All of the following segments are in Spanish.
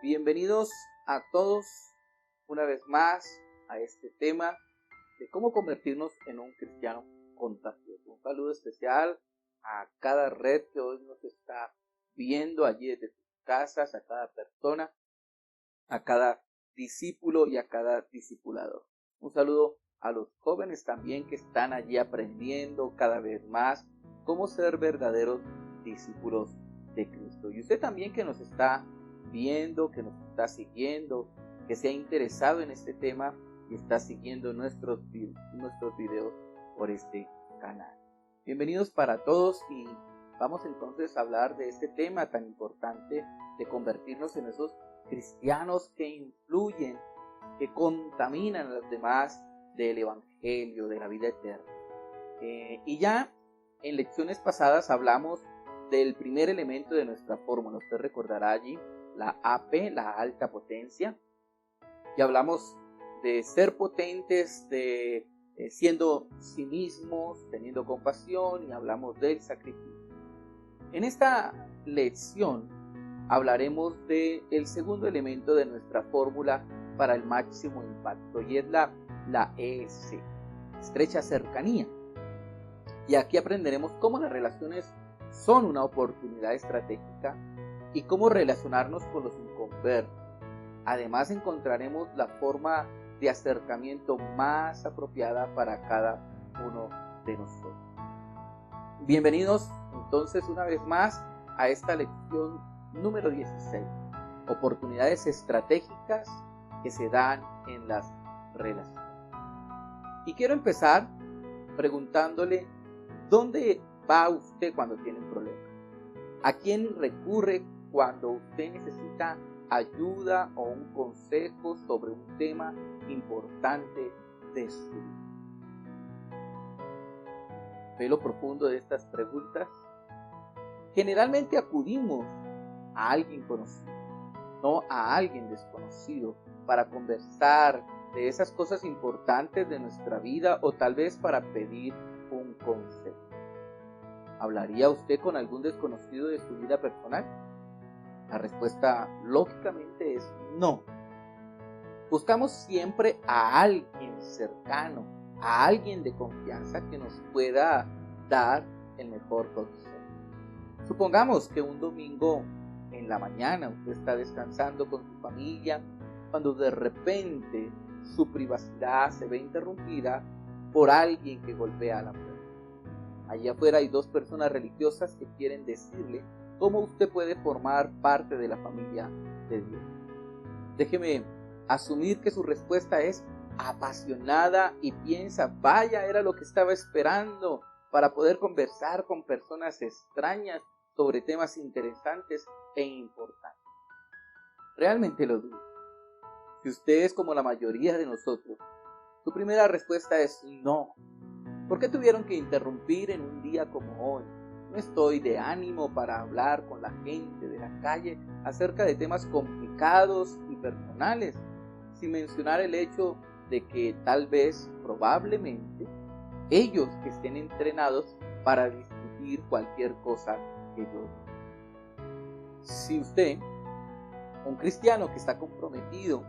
Bienvenidos a todos una vez más a este tema de cómo convertirnos en un cristiano contagioso. Un saludo especial a cada red que hoy nos está viendo allí desde sus casas, a cada persona, a cada discípulo y a cada discipulador. Un saludo a los jóvenes también que están allí aprendiendo cada vez más cómo ser verdaderos discípulos de Cristo. Y usted también que nos está viendo, que nos está siguiendo, que se ha interesado en este tema y está siguiendo nuestros videos por este canal. Bienvenidos para todos y vamos entonces a hablar de este tema tan importante de convertirnos en esos cristianos que influyen, que contaminan a los demás del evangelio, de la vida eterna. Y ya en lecciones pasadas hablamos del primer elemento de nuestra fórmula. Usted recordará allí la AP, la alta potencia. Y hablamos de ser potentes, de siendo sí mismos, teniendo compasión, y hablamos del sacrificio. En esta lección hablaremos del segundo elemento de nuestra fórmula para el máximo impacto, y es la ES, estrecha cercanía. Y aquí aprenderemos cómo las relaciones son una oportunidad estratégica y cómo relacionarnos con los inconversos. Además encontraremos la forma de acercamiento más apropiada para cada uno de nosotros. Bienvenidos entonces una vez más a esta lección número 16, oportunidades estratégicas que se dan en las relaciones. Y quiero empezar preguntándole, ¿dónde va usted cuando tiene un problema? ¿A quién recurre cuando usted necesita ayuda o un consejo sobre un tema importante de su vida? ¿Ve lo profundo de estas preguntas? Generalmente acudimos a alguien conocido, no a alguien desconocido, para conversar de esas cosas importantes de nuestra vida o tal vez para pedir un consejo. ¿Hablaría usted con algún desconocido de su vida personal? La respuesta lógicamente es no. Buscamos siempre a alguien cercano, a alguien de confianza que nos pueda dar el mejor consejo. Supongamos que un domingo en la mañana usted está descansando con su familia cuando de repente su privacidad se ve interrumpida por alguien que golpea a la puerta. Allá afuera hay dos personas religiosas que quieren decirle cómo usted puede formar parte de la familia de Dios. Déjeme asumir que su respuesta es apasionada y piensa, vaya, era lo que estaba esperando para poder conversar con personas extrañas sobre temas interesantes e importantes. Realmente lo dudo. Si usted es como la mayoría de nosotros, su primera respuesta es no. ¿Por qué tuvieron que interrumpir en un día como hoy? No estoy de ánimo para hablar con la gente de la calle acerca de temas complicados y personales, sin mencionar el hecho de que tal vez, probablemente, ellos estén entrenados para discutir cualquier cosa que yo diga. Si usted, un cristiano que está comprometido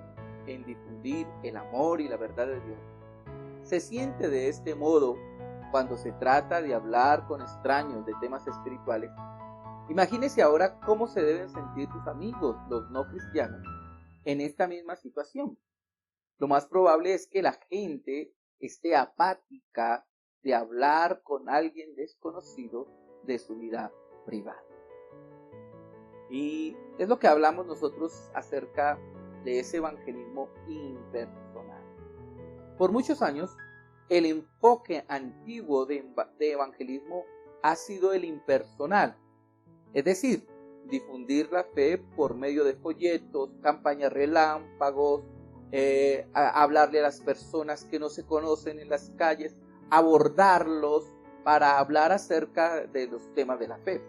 en difundir el amor y la verdad de Dios, se siente de este modo cuando se trata de hablar con extraños de temas espirituales, imagínese ahora cómo se deben sentir sus amigos, los no cristianos, en esta misma situación. Lo más probable es que la gente esté apática de hablar con alguien desconocido de su vida privada. Y es lo que hablamos nosotros acerca de ese evangelismo impersonal. Por muchos años, el enfoque antiguo de evangelismo ha sido el impersonal, es decir, difundir la fe por medio de folletos, campañas relámpagos, hablarle a las personas que no se conocen en las calles, abordarlos para hablar acerca de los temas de la fe.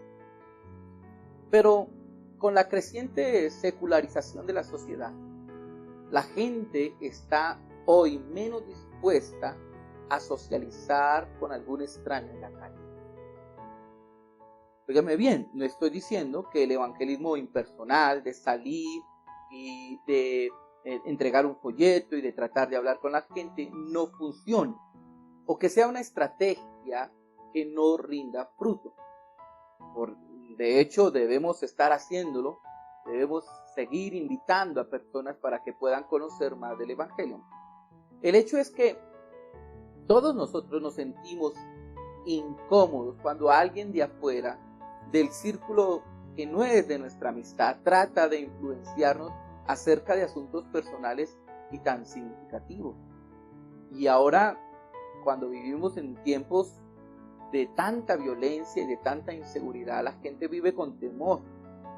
Pero con la creciente secularización de la sociedad, la gente está hoy menos dispuesta a socializar con algún extraño en la calle. Óigame bien, no estoy diciendo que el evangelismo impersonal de salir y de entregar un folleto y de tratar de hablar con la gente no funcione, o que sea una estrategia que no rinda fruto. De hecho, debemos estar haciéndolo, debemos seguir invitando a personas para que puedan conocer más del Evangelio. El hecho es que todos nosotros nos sentimos incómodos cuando alguien de afuera, del círculo que no es de nuestra amistad, trata de influenciarnos acerca de asuntos personales y tan significativos. Y ahora, cuando vivimos en tiempos de tanta violencia y de tanta inseguridad, la gente vive con temor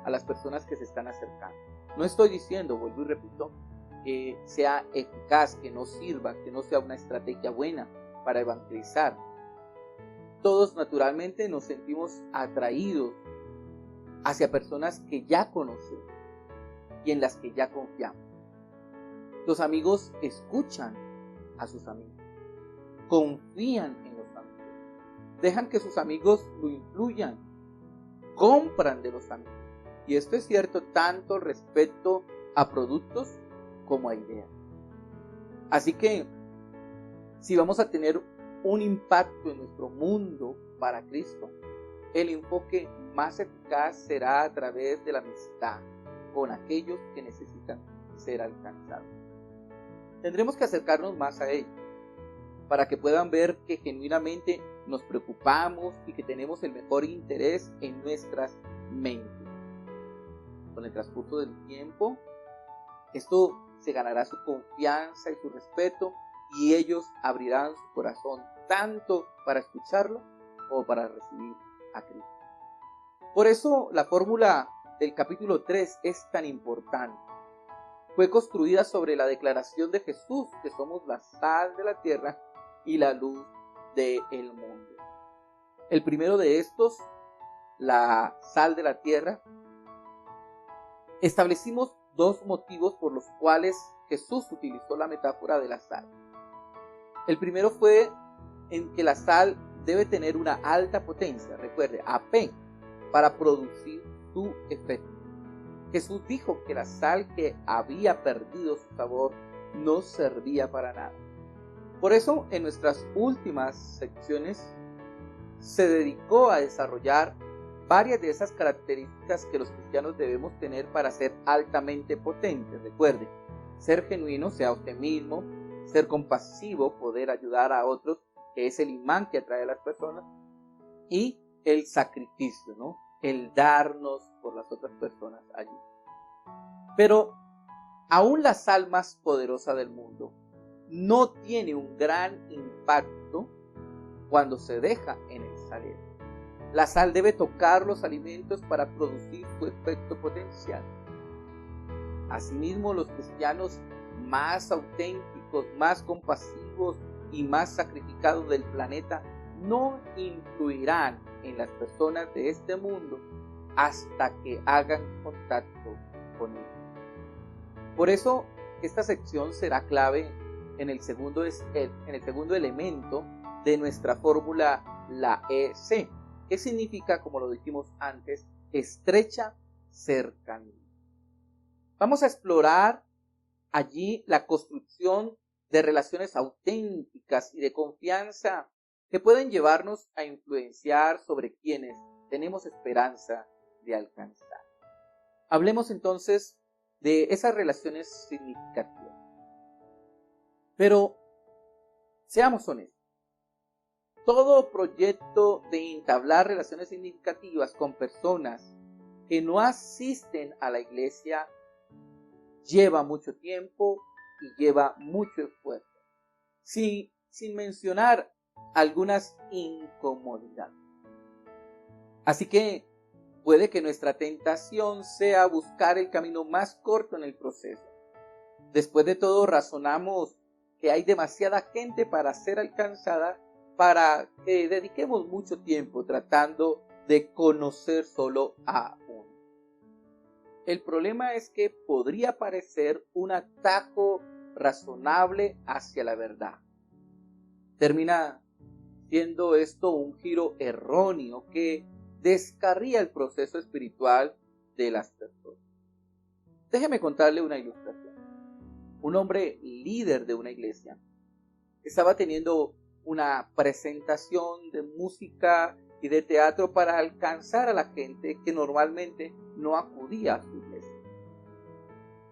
a las personas que se están acercando. No estoy diciendo, vuelvo y repito, que sea eficaz, que no sirva, que no sea una estrategia buena para evangelizar. Todos naturalmente nos sentimos atraídos hacia personas que ya conocemos y en las que ya confiamos. Los amigos escuchan a sus amigos, confían en los amigos, dejan que sus amigos lo influyan, compran de los amigos. Y esto es cierto tanto respecto a productos como a ideas. Así que si vamos a tener un impacto en nuestro mundo para Cristo, el enfoque más eficaz será a través de la amistad con aquellos que necesitan ser alcanzados. Tendremos que acercarnos más a ellos para que puedan ver que genuinamente nos preocupamos y que tenemos el mejor interés en nuestras mentes. Con el transcurso del tiempo, esto se ganará su confianza y su respeto, y ellos abrirán su corazón tanto para escucharlo como para recibir a Cristo. Por eso la fórmula del capítulo 3 es tan importante. Fue construida sobre la declaración de Jesús que somos la sal de la tierra y la luz del mundo. El primero de estos, la sal de la tierra, establecimos dos motivos por los cuales Jesús utilizó la metáfora de la sal. El primero fue en que la sal debe tener una alta potencia, recuerde, AP, para producir su efecto. Jesús dijo que la sal que había perdido su sabor no servía para nada. Por eso, en nuestras últimas secciones, se dedicó a desarrollar varias de esas características que los cristianos debemos tener para ser altamente potentes. Recuerde, ser genuino, sea usted mismo, ser compasivo, poder ayudar a otros, que es el imán que atrae a las personas, y el sacrificio, ¿no? El darnos por las otras personas allí. Pero aún la sal más poderosa del mundo no tiene un gran impacto cuando se deja en el salero. La sal debe tocar los alimentos para producir su efecto potencial. Asimismo, los cristianos más auténticos, más compasivos y más sacrificados del planeta no influirán en las personas de este mundo hasta que hagan contacto con ellos. Por eso, esta sección será clave en el segundo elemento de nuestra fórmula, la EC, que significa, como lo dijimos antes, estrecha cercanía. Vamos a explorar allí la construcción de relaciones auténticas y de confianza que pueden llevarnos a influenciar sobre quienes tenemos esperanza de alcanzar. Hablemos entonces de esas relaciones significativas. Pero seamos honestos. Todo proyecto de entablar relaciones significativas con personas que no asisten a la iglesia lleva mucho tiempo y lleva mucho esfuerzo, sin mencionar algunas incomodidades. Así que puede que nuestra tentación sea buscar el camino más corto en el proceso. Después de todo, razonamos que hay demasiada gente para ser alcanzada para que dediquemos mucho tiempo tratando de conocer solo a uno. El problema es que podría parecer un atajo razonable hacia la verdad. Termina siendo esto un giro erróneo que descarría el proceso espiritual de las personas. Déjeme contarle una ilustración. Un hombre líder de una iglesia estaba teniendo una presentación de música y de teatro para alcanzar a la gente que normalmente no acudía a su iglesia.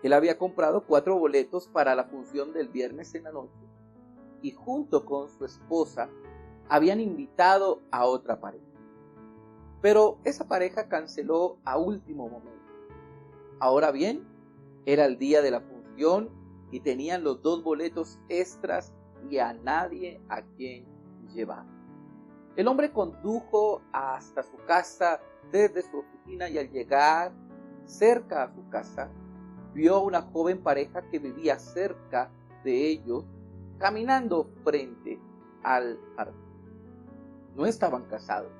Él había comprado 4 boletos para la función del viernes en la noche y junto con su esposa habían invitado a otra pareja. Pero esa pareja canceló a último momento. Ahora bien, era el día de la función y tenían los 2 boletos extras y a nadie a quien llevar. El hombre condujo hasta su casa desde su oficina y al llegar cerca a su casa, vio a una joven pareja que vivía cerca de ellos, caminando frente al jardín. No estaban casados,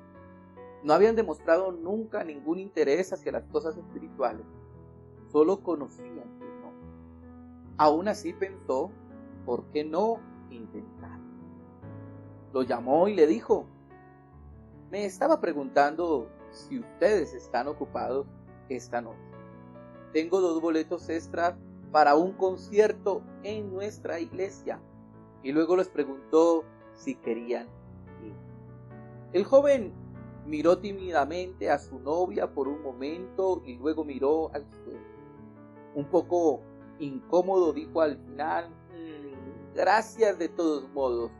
no habían demostrado nunca ningún interés hacia las cosas espirituales, solo conocían su nombre. Aún así pensó, ¿por qué no intentar? Lo llamó y le dijo, me estaba preguntando si ustedes están ocupados esta noche. Tengo 2 boletos extras para un concierto en nuestra iglesia. Y luego les preguntó si querían ir. El joven miró tímidamente a su novia por un momento y luego miró al suelo. Un poco incómodo dijo al final, gracias de todos modos,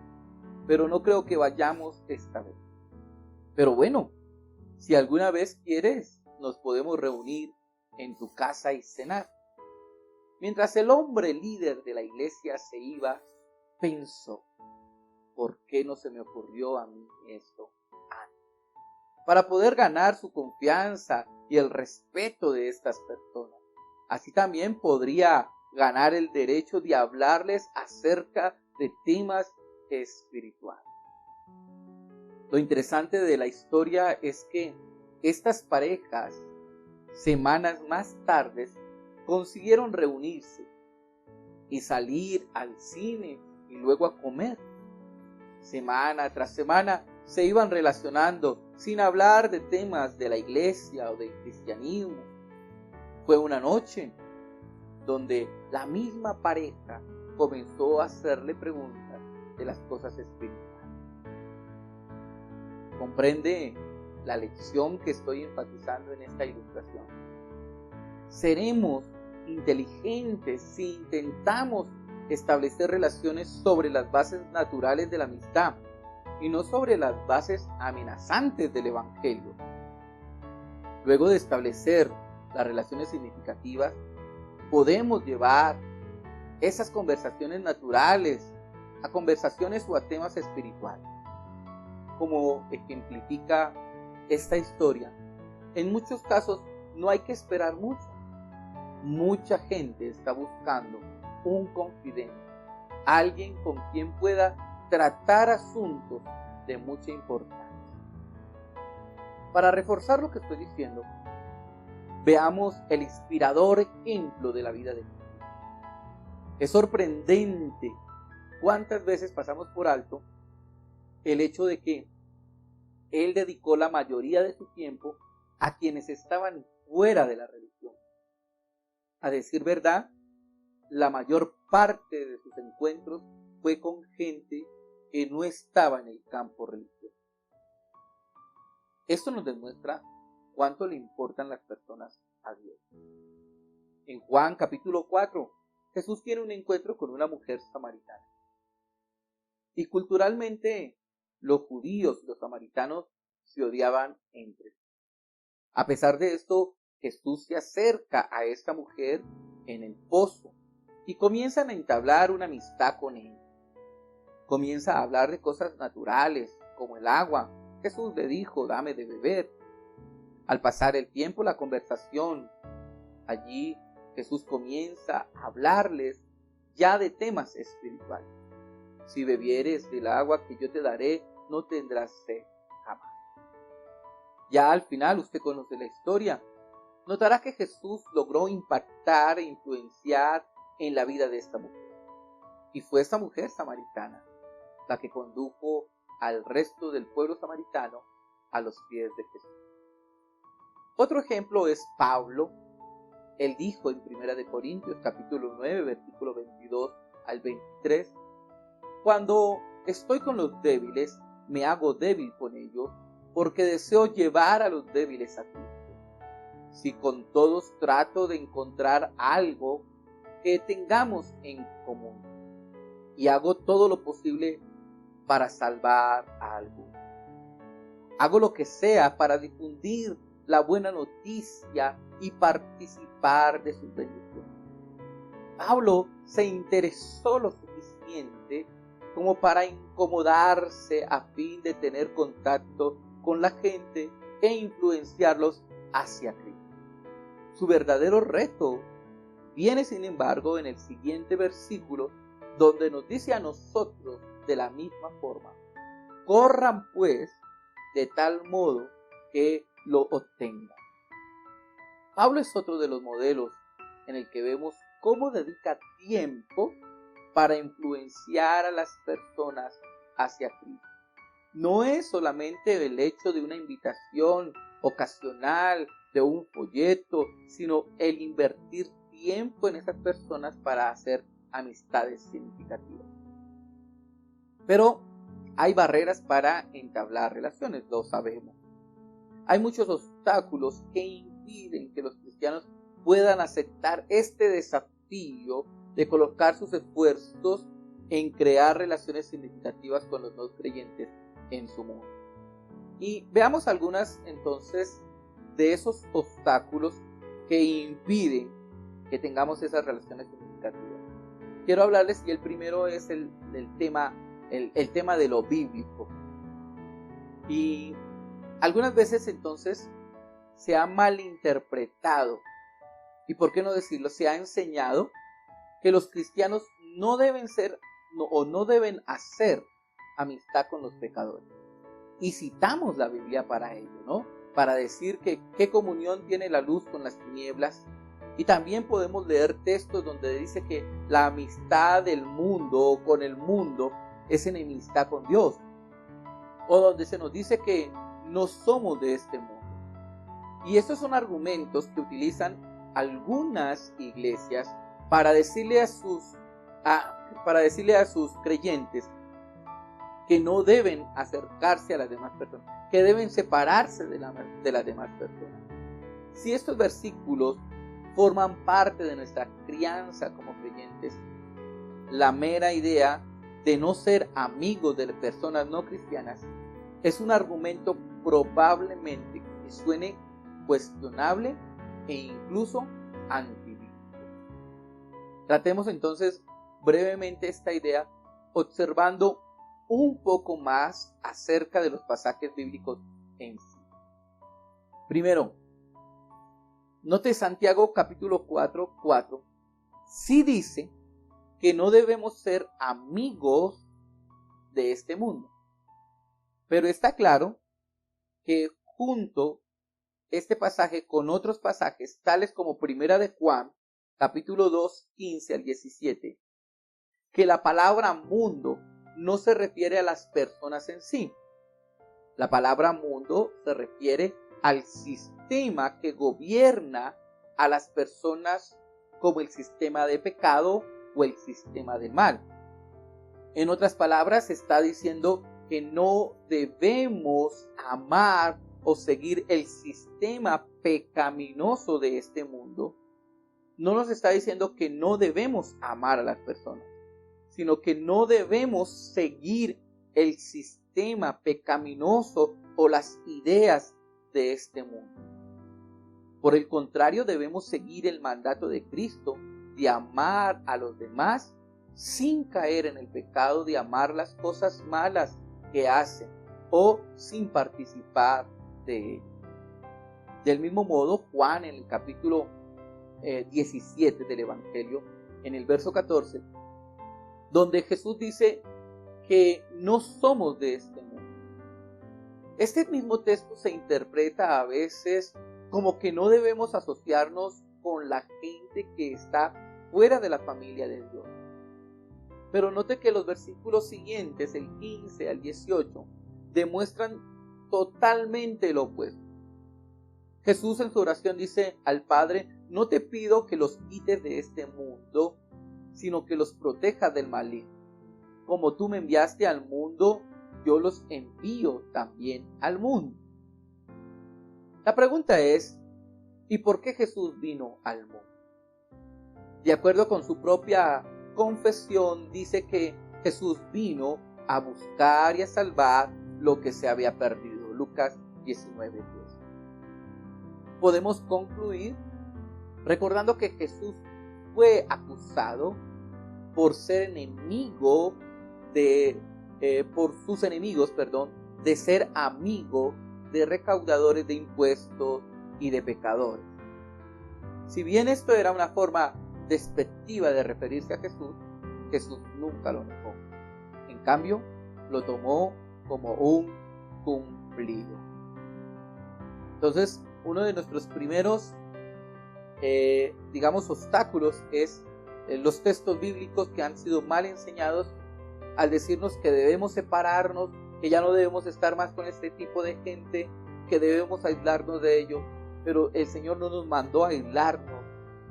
pero no creo que vayamos esta vez. Pero bueno, si alguna vez quieres, nos podemos reunir en tu casa y cenar. Mientras el hombre líder de la iglesia se iba, pensó, ¿por qué no se me ocurrió a mí esto antes? Para poder ganar su confianza y el respeto de estas personas. Así también podría ganar el derecho de hablarles acerca de temas espirituales. Lo interesante de la historia es que estas parejas, semanas más tarde, consiguieron reunirse y salir al cine y luego a comer. Semana tras semana se iban relacionando sin hablar de temas de la iglesia o del cristianismo. Fue una noche donde la misma pareja comenzó a hacerle preguntas de las cosas espirituales. ¿Comprende la lección que estoy enfatizando en esta ilustración? Seremos inteligentes si intentamos establecer relaciones sobre las bases naturales de la amistad y no sobre las bases amenazantes del evangelio. Luego de establecer las relaciones significativas, podemos llevar esas conversaciones naturales a conversaciones o a temas espirituales. Como ejemplifica esta historia, en muchos casos no hay que esperar mucho. Mucha gente está buscando un confidente, alguien con quien pueda tratar asuntos de mucha importancia. Para reforzar lo que estoy diciendo, veamos el inspirador ejemplo de la vida de Jesús. Es sorprendente cuántas veces pasamos por alto el hecho de que Él dedicó la mayoría de su tiempo a quienes estaban fuera de la religión. A decir verdad, la mayor parte de sus encuentros fue con gente que no estaba en el campo religioso. Esto nos demuestra cuánto le importan las personas a Dios. En Juan capítulo 4, Jesús tiene un encuentro con una mujer samaritana. Y culturalmente, los judíos y los samaritanos se odiaban entre sí. A pesar de esto, Jesús se acerca a esta mujer en el pozo y comienzan a entablar una amistad con ella. Comienza a hablar de cosas naturales, como el agua. Jesús le dijo, dame de beber. Al pasar el tiempo, la conversación, allí Jesús comienza a hablarles ya de temas espirituales. Si bebieres del agua que yo te daré, no tendrás sed jamás. Ya al final, usted conoce la historia. Notará que Jesús logró impactar e influenciar en la vida de esta mujer. Y fue esta mujer samaritana la que condujo al resto del pueblo samaritano a los pies de Jesús. Otro ejemplo es Pablo, Él dijo en 1 Corintios capítulo 9, versículo 22 al 23, cuando estoy con los débiles, me hago débil con ellos, porque deseo llevar a los débiles a Cristo. Si con todos trato de encontrar algo que tengamos en común, y hago todo lo posible para salvar a alguno. Hago lo que sea para difundir la buena noticia y participar de sus bendiciones. Pablo se interesó lo suficiente como para incomodarse a fin de tener contacto con la gente e influenciarlos hacia Cristo. Su verdadero reto viene, sin embargo, en el siguiente versículo, donde nos dice a nosotros de la misma forma: corran pues de tal modo que lo obtengan. Pablo es otro de los modelos en el que vemos cómo dedica tiempo para influenciar a las personas hacia Cristo. No es solamente el hecho de una invitación ocasional, de un folleto, sino el invertir tiempo en esas personas para hacer amistades significativas. Pero hay barreras para entablar relaciones, lo sabemos. Hay muchos obstáculos que impiden que los cristianos puedan aceptar este desafío de colocar sus esfuerzos en crear relaciones significativas con los no creyentes en su mundo. Y veamos algunas entonces de esos obstáculos que impiden que tengamos esas relaciones significativas. Quiero hablarles, y el primero es el tema de lo bíblico. Y algunas veces entonces se ha malinterpretado, y por qué no decirlo, se ha enseñado que los cristianos no deben hacer amistad con los pecadores. Y citamos la Biblia para ello, ¿no? Para decir que qué comunión tiene la luz con las tinieblas. Y también podemos leer textos donde dice que la amistad del mundo o con el mundo es enemistad con Dios. O donde se nos dice que no somos de este mundo. Y estos son argumentos que utilizan algunas iglesias para decirle a sus creyentes que no deben acercarse a las demás personas, que deben separarse de las demás personas. Si estos versículos forman parte de nuestra crianza como creyentes, la mera idea de no ser amigos de personas no cristianas es un argumento probablemente que suene cuestionable e incluso antibíblico. Tratemos entonces brevemente esta idea observando un poco más acerca de los pasajes bíblicos en sí. Primero, note Santiago capítulo 4:4. Sí dice que no debemos ser amigos de este mundo. Pero está claro que junto este pasaje con otros pasajes, tales como Primera de Juan, capítulo 2, 15 al 17, que la palabra mundo no se refiere a las personas en sí. La palabra mundo se refiere al sistema que gobierna a las personas, como el sistema de pecado o el sistema del mal. En otras palabras, está diciendo que no debemos amar o seguir el sistema pecaminoso de este mundo. No nos está diciendo que no debemos amar a las personas, sino que no debemos seguir el sistema pecaminoso o las ideas de este mundo. Por el contrario, debemos seguir el mandato de Cristo de amar a los demás sin caer en el pecado de amar las cosas malas que hacen o sin participar de ello. Del mismo modo, Juan en el capítulo 17 del Evangelio, en el verso 14, donde Jesús dice que no somos de este mundo. Este mismo texto se interpreta a veces como que no debemos asociarnos con la gente que está fuera de la familia de Dios. Pero note que los versículos siguientes, el 15 al 18, demuestran totalmente lo opuesto. Jesús en su oración dice al Padre: no te pido que los quites de este mundo, sino que los protejas del maligno. Como tú me enviaste al mundo, yo los envío también al mundo. La pregunta es, ¿y por qué Jesús vino al mundo? De acuerdo con su propia confesión, dice que Jesús vino a buscar y a salvar lo que se había perdido. Lucas 19:10. Podemos concluir recordando que Jesús fue acusado por ser enemigo por sus enemigos, de ser amigo de recaudadores de impuestos y de pecadores. Si bien esto era una forma despectiva de referirse a Jesús, Jesús nunca lo negó. En cambio, lo tomó como un cumplido. Entonces, uno de nuestros primeros, obstáculos es los textos bíblicos que han sido mal enseñados al decirnos que debemos separarnos, que ya no debemos estar más con este tipo de gente, que debemos aislarnos de ellos. Pero el Señor no nos mandó a aislarnos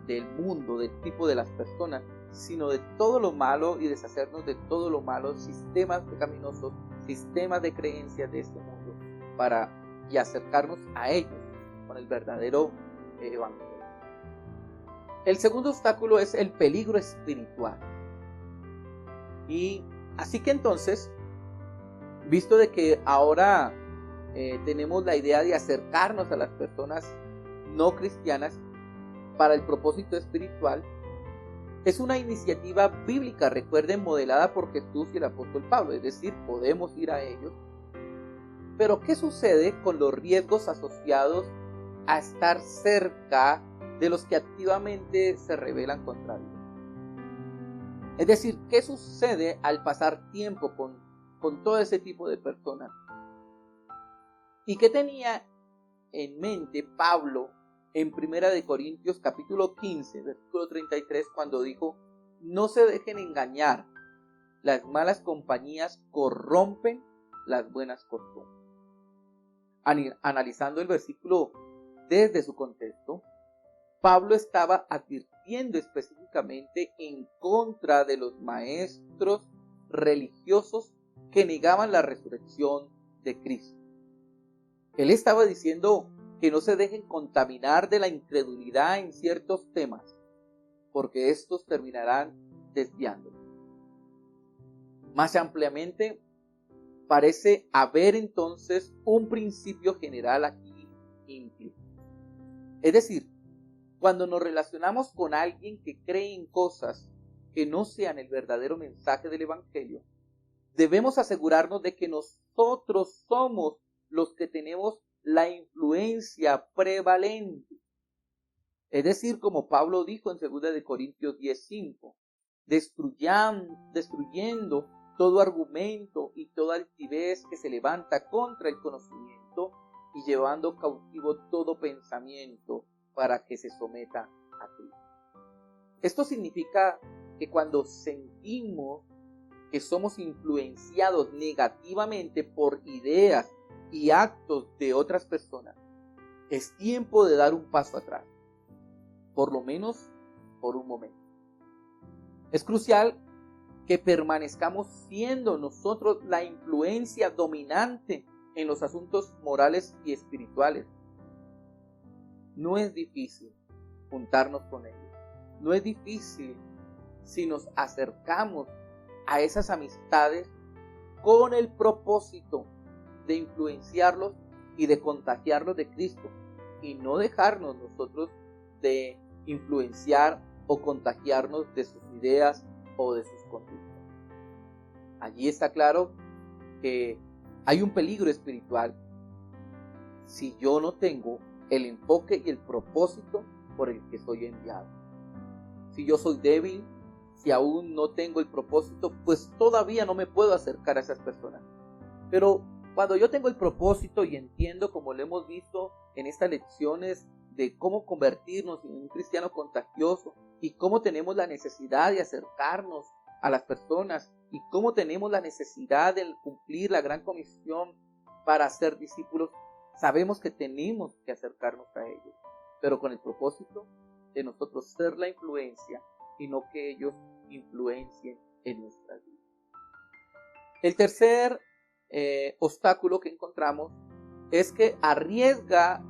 del mundo, del tipo de las personas, sino de todo lo malo y deshacernos de todo lo malo, sistemas pecaminosos, sistemas de creencias de este mundo, y acercarnos a ellos con el verdadero evangelio. El segundo obstáculo es el peligro espiritual. Y así que entonces, visto de que ahora tenemos la idea de acercarnos a las personas no cristianas para el propósito espiritual, es una iniciativa bíblica, recuerden, modelada por Jesús y el apóstol Pablo, es decir, podemos ir a ellos. Pero ¿qué sucede con los riesgos asociados a estar cerca de los que activamente se rebelan contra Dios? Es decir, ¿qué sucede al pasar tiempo con todo ese tipo de personas? ¿Y qué tenía en mente Pablo en 1 Corintios capítulo 15, versículo 33, cuando dijo: no se dejen engañar, las malas compañías corrompen las buenas costumbres? Analizando el versículo desde su contexto, Pablo estaba advirtiendo específicamente en contra de los maestros religiosos que negaban la resurrección de Cristo. Él estaba diciendo que no se dejen contaminar de la incredulidad en ciertos temas, porque estos terminarán desviándolos. Más ampliamente, parece haber entonces un principio general aquí implícito. Es decir, cuando nos relacionamos con alguien que cree en cosas que no sean el verdadero mensaje del Evangelio, debemos asegurarnos de que nosotros somos los que tenemos la influencia prevalente. Es decir, como Pablo dijo en 2 Corintios 10:5, destruyendo todo argumento y toda altivez que se levanta contra el conocimiento y llevando cautivo todo pensamiento para que se someta a Cristo. Esto significa que cuando sentimos que somos influenciados negativamente por ideas y actos de otras personas, es tiempo de dar un paso atrás, por lo menos por un momento. Es crucial que permanezcamos siendo nosotros la influencia dominante en los asuntos morales y espirituales. No es difícil juntarnos con ellos. No es difícil si nos acercamos a esas amistades con el propósito de influenciarlos y de contagiarlos de Cristo, y no dejarnos nosotros de influenciar o contagiarnos de sus ideas o de sus conductas. Allí está claro que hay un peligro espiritual si yo no tengo el enfoque y el propósito por el que soy enviado. Si yo soy débil, si aún no tengo el propósito, pues todavía no me puedo acercar a esas personas. Pero cuando yo tengo el propósito y entiendo, como lo hemos visto en estas lecciones, de cómo convertirnos en un cristiano contagioso y cómo tenemos la necesidad de acercarnos a las personas y cómo tenemos la necesidad de cumplir la gran comisión para ser discípulos, Sabemos que tenemos que acercarnos a ellos, pero con el propósito de nosotros ser la influencia y no que ellos influencien en nuestra vida. El tercer obstáculo que encontramos es que arriesga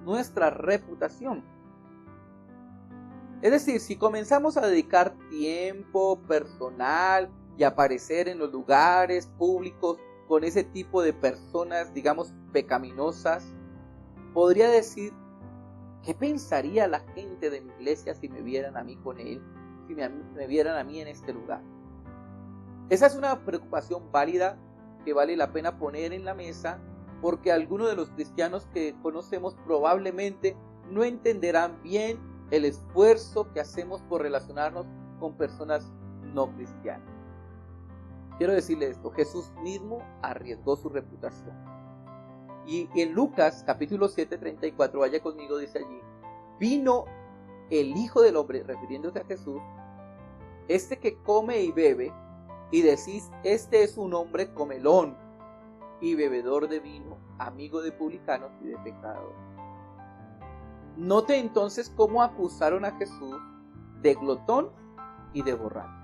nuestra reputación. Es decir, si comenzamos a dedicar tiempo personal y aparecer en los lugares públicos con ese tipo de personas, digamos, pecaminosas, podría decir, ¿qué pensaría la gente de mi iglesia si me vieran a mí con él, si me vieran a mí en este lugar? Esa es una preocupación válida que vale la pena poner en la mesa, porque algunos de los cristianos que conocemos probablemente no entenderán bien el esfuerzo que hacemos por relacionarnos con personas no cristianas. Quiero decirle esto, Jesús mismo arriesgó su reputación. Y en Lucas capítulo 7, 34, vaya conmigo, dice allí, vino el Hijo del Hombre, refiriéndose a Jesús, este que come y bebe, y decís, este es un hombre comelón y bebedor de vino, amigo de publicanos y de pecadores. Note entonces cómo acusaron a Jesús de glotón y de borracho.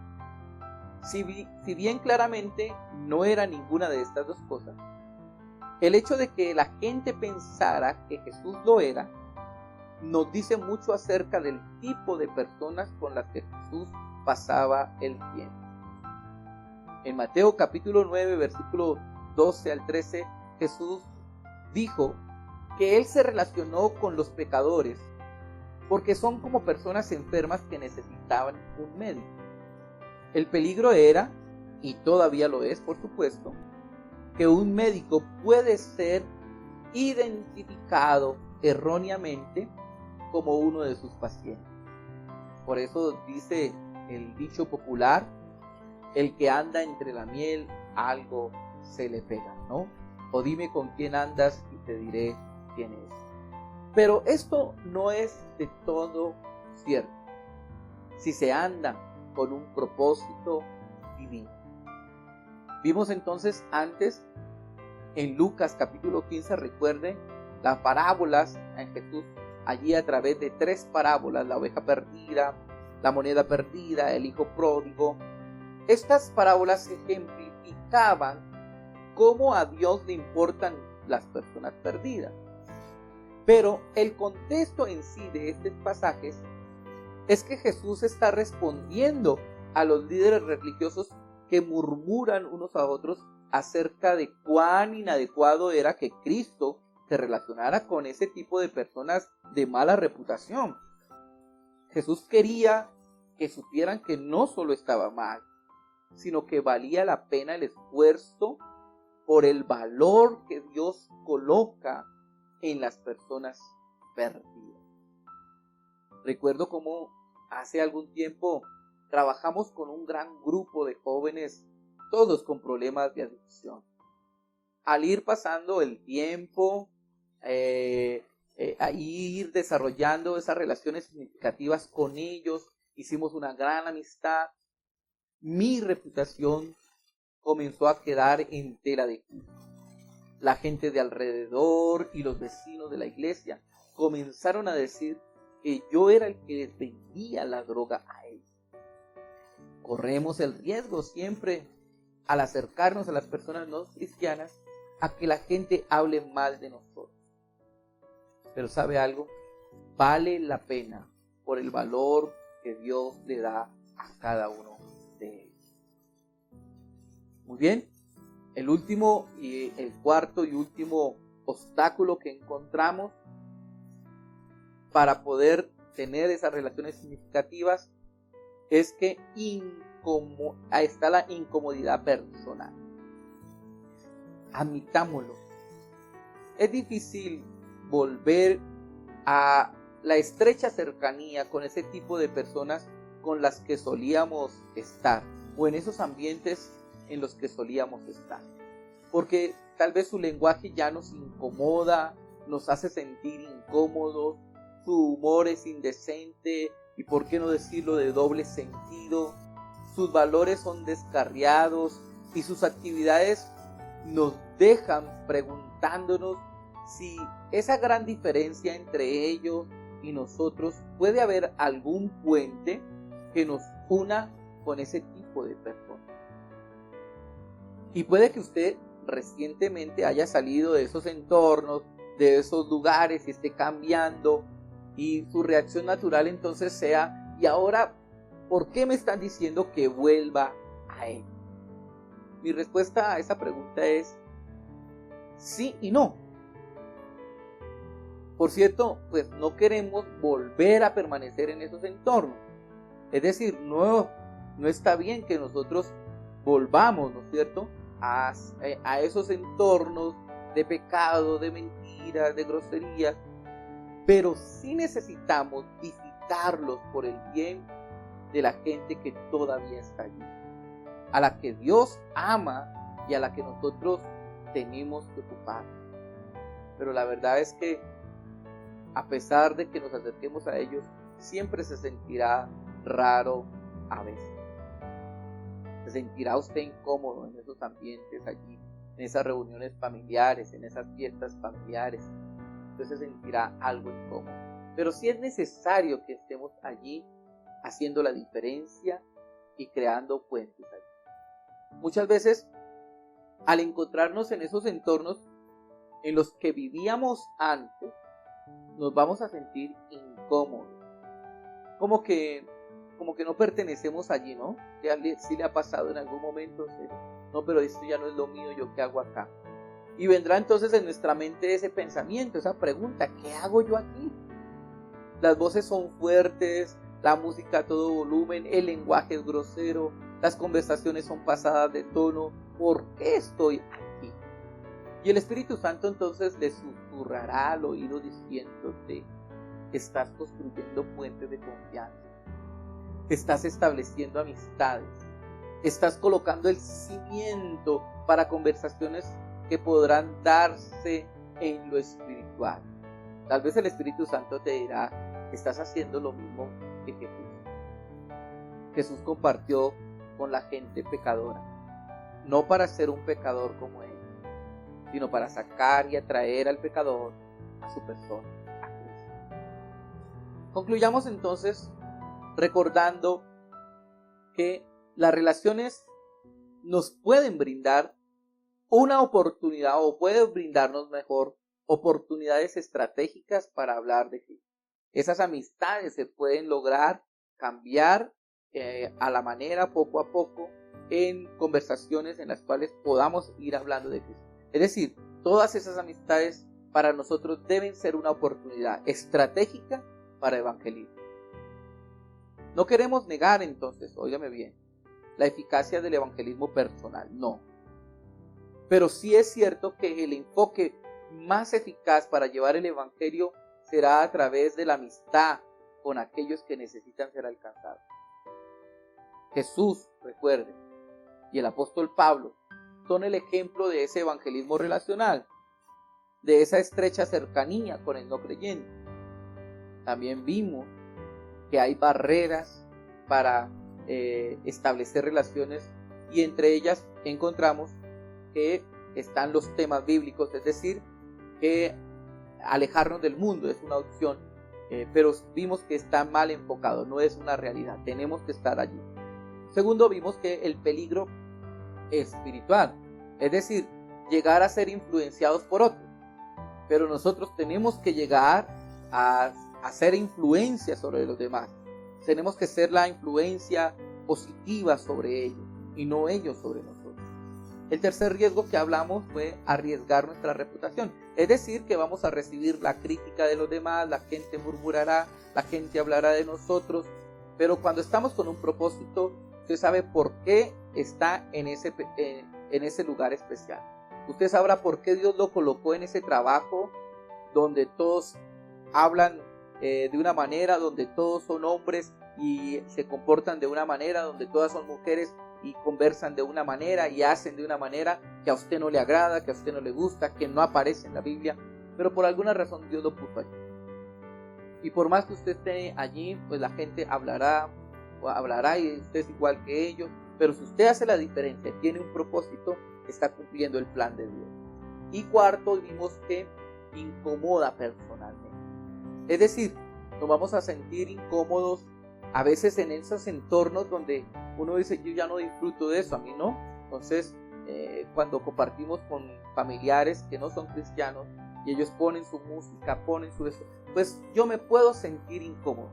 Si bien claramente no era ninguna de estas dos cosas, el hecho de que la gente pensara que Jesús lo era, nos dice mucho acerca del tipo de personas con las que Jesús pasaba el tiempo. En Mateo capítulo 9, versículo 12 al 13, Jesús dijo que Él se relacionó con los pecadores porque son como personas enfermas que necesitaban un médico. El peligro era, y todavía lo es por supuesto, que un médico puede ser identificado erróneamente como uno de sus pacientes. Por eso dice el dicho popular, el que anda entre la miel, algo se le pega, ¿no? O dime con quién andas y te diré quién es. Pero esto no es de todo cierto, si se anda con un propósito divino. Vimos entonces antes en Lucas capítulo 15, recuerden las parábolas en Jesús, allí a través de 3 parábolas, la oveja perdida, la moneda perdida, el hijo pródigo. Estas parábolas ejemplificaban cómo a Dios le importan las personas perdidas. Pero el contexto en sí de estos pasajes es que Jesús está respondiendo a los líderes religiosos que murmuran unos a otros acerca de cuán inadecuado era que Cristo se relacionara con ese tipo de personas de mala reputación. Jesús quería que supieran que no solo estaba mal, sino que valía la pena el esfuerzo por el valor que Dios coloca en las personas perdidas. Recuerdo cómo hace algún tiempo trabajamos con un gran grupo de jóvenes, todos con problemas de adicción. Al ir pasando el tiempo, a ir desarrollando esas relaciones significativas con ellos, hicimos una gran amistad. Mi reputación comenzó a quedar en tela de juicio. La gente de alrededor y los vecinos de la iglesia comenzaron a decir que yo era el que les vendía la droga a ellos. Corremos el riesgo siempre al acercarnos a las personas no cristianas a que la gente hable mal de nosotros. Pero ¿sabe algo? Vale la pena por el valor que Dios le da a cada uno de ellos. Muy bien, el cuarto y último obstáculo que encontramos para poder tener esas relaciones significativas es que ahí está la incomodidad personal. Admitámoslo. Es difícil volver a la estrecha cercanía con ese tipo de personas con las que solíamos estar, o en esos ambientes en los que solíamos estar, porque tal vez su lenguaje ya nos incomoda, nos hace sentir incómodos, su humor es indecente y por qué no decirlo de doble sentido, sus valores son descarriados y sus actividades nos dejan preguntándonos si esa gran diferencia entre ellos y nosotros puede haber algún puente que nos una con ese tipo de personas. Y puede que usted recientemente haya salido de esos entornos, de esos lugares y esté cambiando, y su reacción natural entonces sea: y ahora, ¿por qué me están diciendo que vuelva a él? Mi respuesta a esa pregunta es sí y no. Por cierto, pues no queremos volver a permanecer en esos entornos. Es decir, no está bien que nosotros volvamos, ¿no es cierto?, a esos entornos de pecado, de mentiras, de groserías, pero sí necesitamos visitarlos por el bien de la gente que todavía está allí, a la que Dios ama y a la que nosotros tenemos que ocupar. Pero la verdad es que a pesar de que nos acerquemos a ellos, siempre se sentirá raro a veces. Se sentirá usted incómodo en esos ambientes allí, en esas reuniones familiares, en esas fiestas familiares. Usted se sentirá algo incómodo. Pero sí es necesario que estemos allí haciendo la diferencia y creando puentes allí. Muchas veces, al encontrarnos en esos entornos en los que vivíamos antes, nos vamos a sentir incómodos. Como que no pertenecemos allí, ¿no? Sí le ha pasado en algún momento, no, pero esto ya no es lo mío, ¿yo qué hago acá? Y vendrá entonces en nuestra mente ese pensamiento, esa pregunta: ¿qué hago yo aquí? Las voces son fuertes, la música a todo volumen, el lenguaje es grosero, las conversaciones son pasadas de tono. ¿Por qué estoy aquí? Y el Espíritu Santo entonces le susurrará al oído diciéndote: estás construyendo puentes de confianza, estás estableciendo amistades, estás colocando el cimiento para conversaciones que podrán darse en lo espiritual. Tal vez el Espíritu Santo te dirá: estás haciendo lo mismo que Jesús. Jesús compartió con la gente pecadora, no para ser un pecador como él, sino para sacar y atraer al pecador a su persona, a Cristo. Concluyamos entonces recordando que las relaciones nos pueden brindar una oportunidad, o pueden brindarnos mejor oportunidades estratégicas para hablar de Cristo. Esas amistades se pueden lograr cambiar a la manera, poco a poco, en conversaciones en las cuales podamos ir hablando de Cristo. Es decir, todas esas amistades para nosotros deben ser una oportunidad estratégica para evangelismo. No queremos negar entonces, óigame bien, la eficacia del evangelismo personal, no. Pero sí es cierto que el enfoque más eficaz para llevar el evangelio será a través de la amistad con aquellos que necesitan ser alcanzados. Jesús, recuerden, y el apóstol Pablo son el ejemplo de ese evangelismo relacional, de esa estrecha cercanía con el no creyente. También vimos que hay barreras para establecer relaciones, y entre ellas encontramos que están los temas bíblicos, es decir, que alejarnos del mundo es una opción, pero vimos que está mal enfocado, no es una realidad, tenemos que estar allí. Segundo, vimos que el peligro espiritual, es decir, llegar a ser influenciados por otros, pero nosotros tenemos que llegar a hacer influencia sobre los demás. Tenemos que ser la influencia positiva sobre ellos y no ellos sobre nosotros. El tercer riesgo que hablamos fue arriesgar nuestra reputación, es decir, que vamos a recibir la crítica de los demás, la gente murmurará, la gente hablará de nosotros, pero cuando estamos con un propósito, usted sabe por qué está en ese lugar especial. Usted sabrá por qué Dios lo colocó en ese trabajo donde todos hablan de una manera, donde todos son hombres y se comportan de una manera, donde todas son mujeres y conversan de una manera y hacen de una manera que a usted no le agrada, que a usted no le gusta, que no aparece en la Biblia, pero por alguna razón Dios lo puso allí. Y por más que usted esté allí, pues la gente hablará y usted es igual que ellos, pero si usted hace la diferencia, tiene un propósito, está cumpliendo el plan de Dios. Y cuarto, vimos que incomoda personalmente. Es decir, nos vamos a sentir incómodos a veces en esos entornos donde uno dice, yo ya no disfruto de eso, a mí no. Entonces, cuando compartimos con familiares que no son cristianos y ellos ponen su música, ponen su eso, pues yo me puedo sentir incómodo.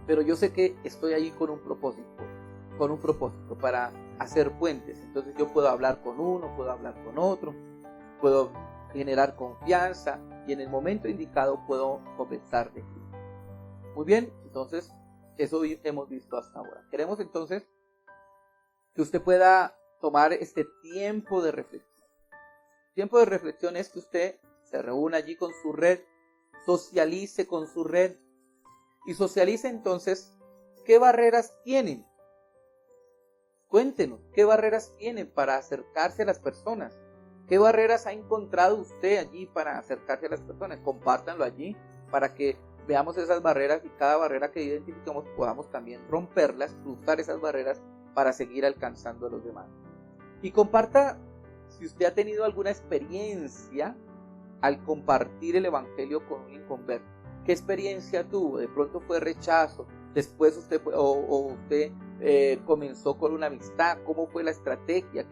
Pero yo sé que estoy allí con un propósito para hacer puentes. Entonces yo puedo hablar con uno, puedo hablar con otro, puedo generar confianza y en el momento indicado puedo conversar de Cristo. Muy bien, entonces eso hemos visto hasta ahora. Queremos entonces que usted pueda tomar este tiempo de reflexión. Tiempo de reflexión es que usted se reúna allí con su red, socialice con su red y socialice entonces qué barreras tienen. Cuéntenos qué barreras tienen para acercarse a las personas. ¿Qué barreras ha encontrado usted allí para acercarse a las personas? Compártanlo allí para que veamos esas barreras y cada barrera que identifiquemos podamos también romperlas, cruzar esas barreras para seguir alcanzando a los demás. Y comparta si usted ha tenido alguna experiencia al compartir el evangelio con un inconverso. ¿Qué experiencia tuvo? De pronto fue rechazo, después usted comenzó con una amistad. ¿Cómo fue la estrategia?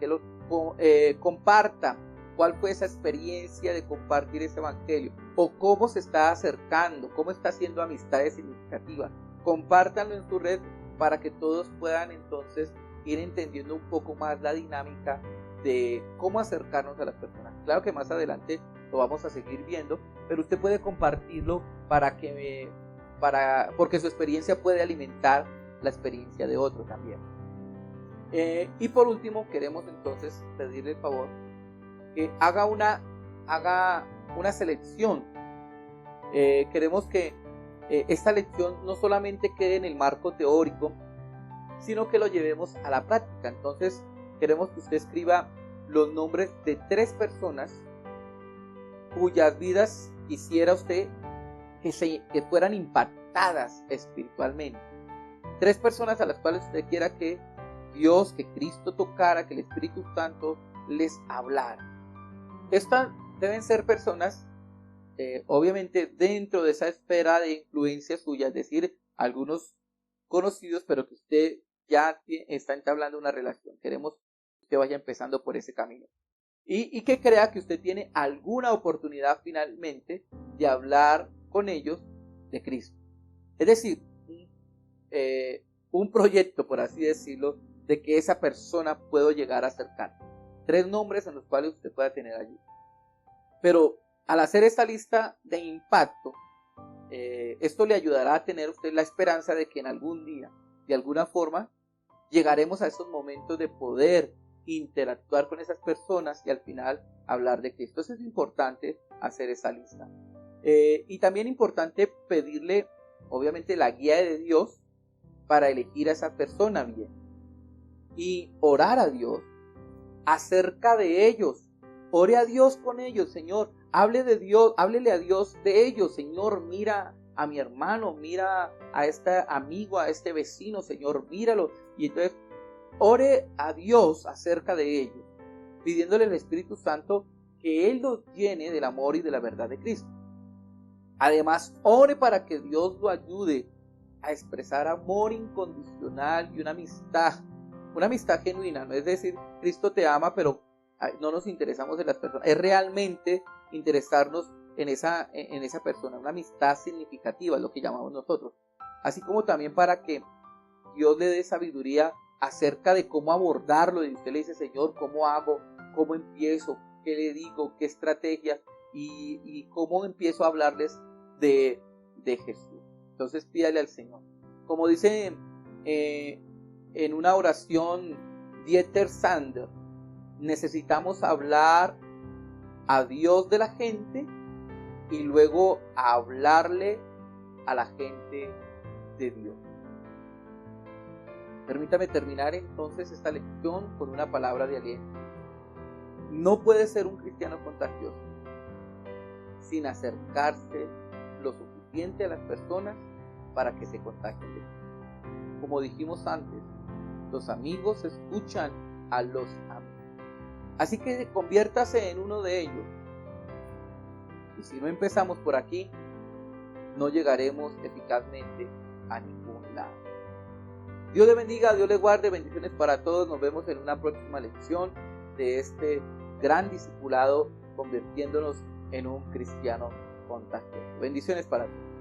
Comparta cuál fue esa experiencia de compartir ese evangelio o cómo se está acercando, cómo está haciendo amistades significativas. Compártanlo en su red para que todos puedan entonces ir entendiendo un poco más la dinámica de cómo acercarnos a las personas. Claro que más adelante lo vamos a seguir viendo, pero usted puede compartirlo porque su experiencia puede alimentar la experiencia de otro también. Y por último, queremos entonces pedirle el favor que haga una selección. Queremos que esta lección no solamente quede en el marco teórico, sino que lo llevemos a la práctica. Entonces, queremos que usted escriba los nombres de 3 personas cuyas vidas quisiera usted que fueran impactadas espiritualmente. 3 personas a las cuales usted quiera que Dios, que Cristo tocara, que el Espíritu Santo les hablara. Estas deben ser personas, obviamente, dentro de esa esfera de influencia suya, es decir, algunos conocidos, pero que usted ya está entablando una relación. Queremos que usted vaya empezando por ese camino. Y que crea que usted tiene alguna oportunidad finalmente de hablar con ellos de Cristo. Es decir, un proyecto, por así decirlo, de que esa persona pueda llegar a acercar. 3 nombres en los cuales usted pueda tener allí. Pero al hacer esta lista de impacto, esto le ayudará a tener usted la esperanza de que en algún día, de alguna forma, llegaremos a esos momentos de poder interactuar con esas personas y al final hablar de Cristo. Entonces es importante hacer esa lista. Y también importante pedirle, obviamente, la guía de Dios para elegir a esa persona bien. Y orar a Dios acerca de ellos. Ore a Dios con ellos, Señor. Háblele a Dios de ellos, Señor. Mira a mi hermano, mira a este amigo, a este vecino, Señor, míralo. Y entonces ore a Dios acerca de ellos, pidiéndole al Espíritu Santo que Él los llene del amor y de la verdad de Cristo. Además, ore para que Dios lo ayude a expresar amor incondicional y una amistad genuina. No es decir, Cristo te ama, pero no nos interesamos en las personas. Es realmente interesarnos en esa persona, una amistad significativa, es lo que llamamos nosotros. Así como también para que Dios le dé sabiduría acerca de cómo abordarlo. Y usted le dice, Señor, ¿cómo hago? ¿Cómo empiezo? ¿Qué le digo? ¿Qué estrategia? Y cómo empiezo a hablarles de Jesús. Entonces pídale al Señor. Como dice en una oración Dieter Sander, necesitamos hablar a Dios de la gente y luego hablarle a la gente de Dios. Permítame terminar entonces esta lección con una palabra de aliento. No puede ser un cristiano contagioso sin acercarse lo suficiente a las personas para que se contagien de él. Como dijimos antes, los amigos escuchan a los amigos. Así que conviértase en uno de ellos. Y si no empezamos por aquí, no llegaremos eficazmente a ningún lado. Dios le bendiga, Dios le guarde, bendiciones para todos. Nos vemos en una próxima lección de este gran discipulado, convirtiéndonos en un cristiano contagioso. Bendiciones para todos.